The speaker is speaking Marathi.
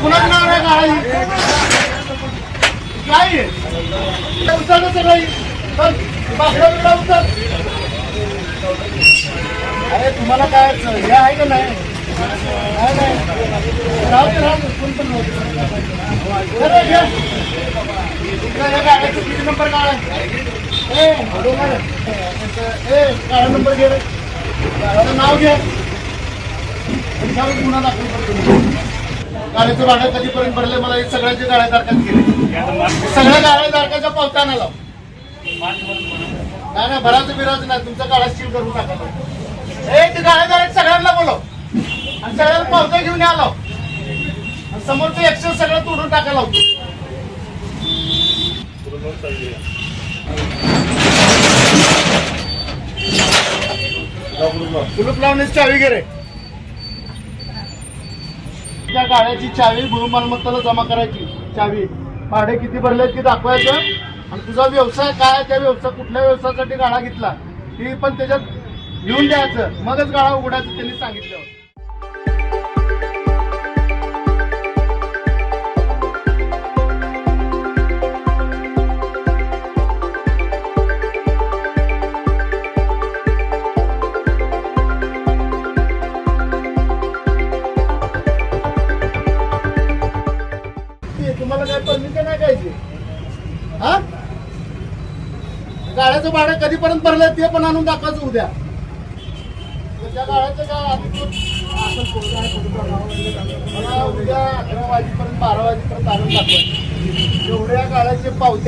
कुणाच नाव आहे गाडी काय उचल सगळी उचल. अरे तुम्हाला काय हे आहे का नाही गाड्याचा किती नंबर काढा काळा नंबर घे नाव घे गुन्हा दाखल करतो. गाड्याचं भाडं कधीपर्यंत भरले मला हे सगळ्यांच्या गाड्या तारखात केले सगळ्या गाड्या तारखाच्या पावत्यानं लाव नाही भराचं बिराचं नाही तुमचा गाडा सील करून टाका. ते गाड्या सगळ्यांना बोलव आणि सगळ्यांना पावत्या घेऊन आलो समोरचं एक्सेस सगळं तोडून टाकायला होतं. कुलूप लावण्याची चावी घे रे. त्या गाड्याची चावी भूमी मालमत्ताला जमा करायची चावी भाडे किती भरले ते दाखवायचं आणि तुझा व्यवसाय काय त्या व्यवसाय कुठल्या व्यवसायासाठी गाडा घेतला ती पण त्याच्यात लिहून द्यायचं मगच गाडा उघडायचं त्यांनी सांगितलं. तुम्हाला काय परमिशन आहे काय हा गाड्याचं भाडं कधीपर्यंत भरलं ते पण आणून दाखवायचं उद्या. त्या गाड्याचं काय उद्या 11 वाजेपर्यंत 12 वाजेपर्यंत आणून दाखवायचं एवढ्या गाड्याचे पावत्या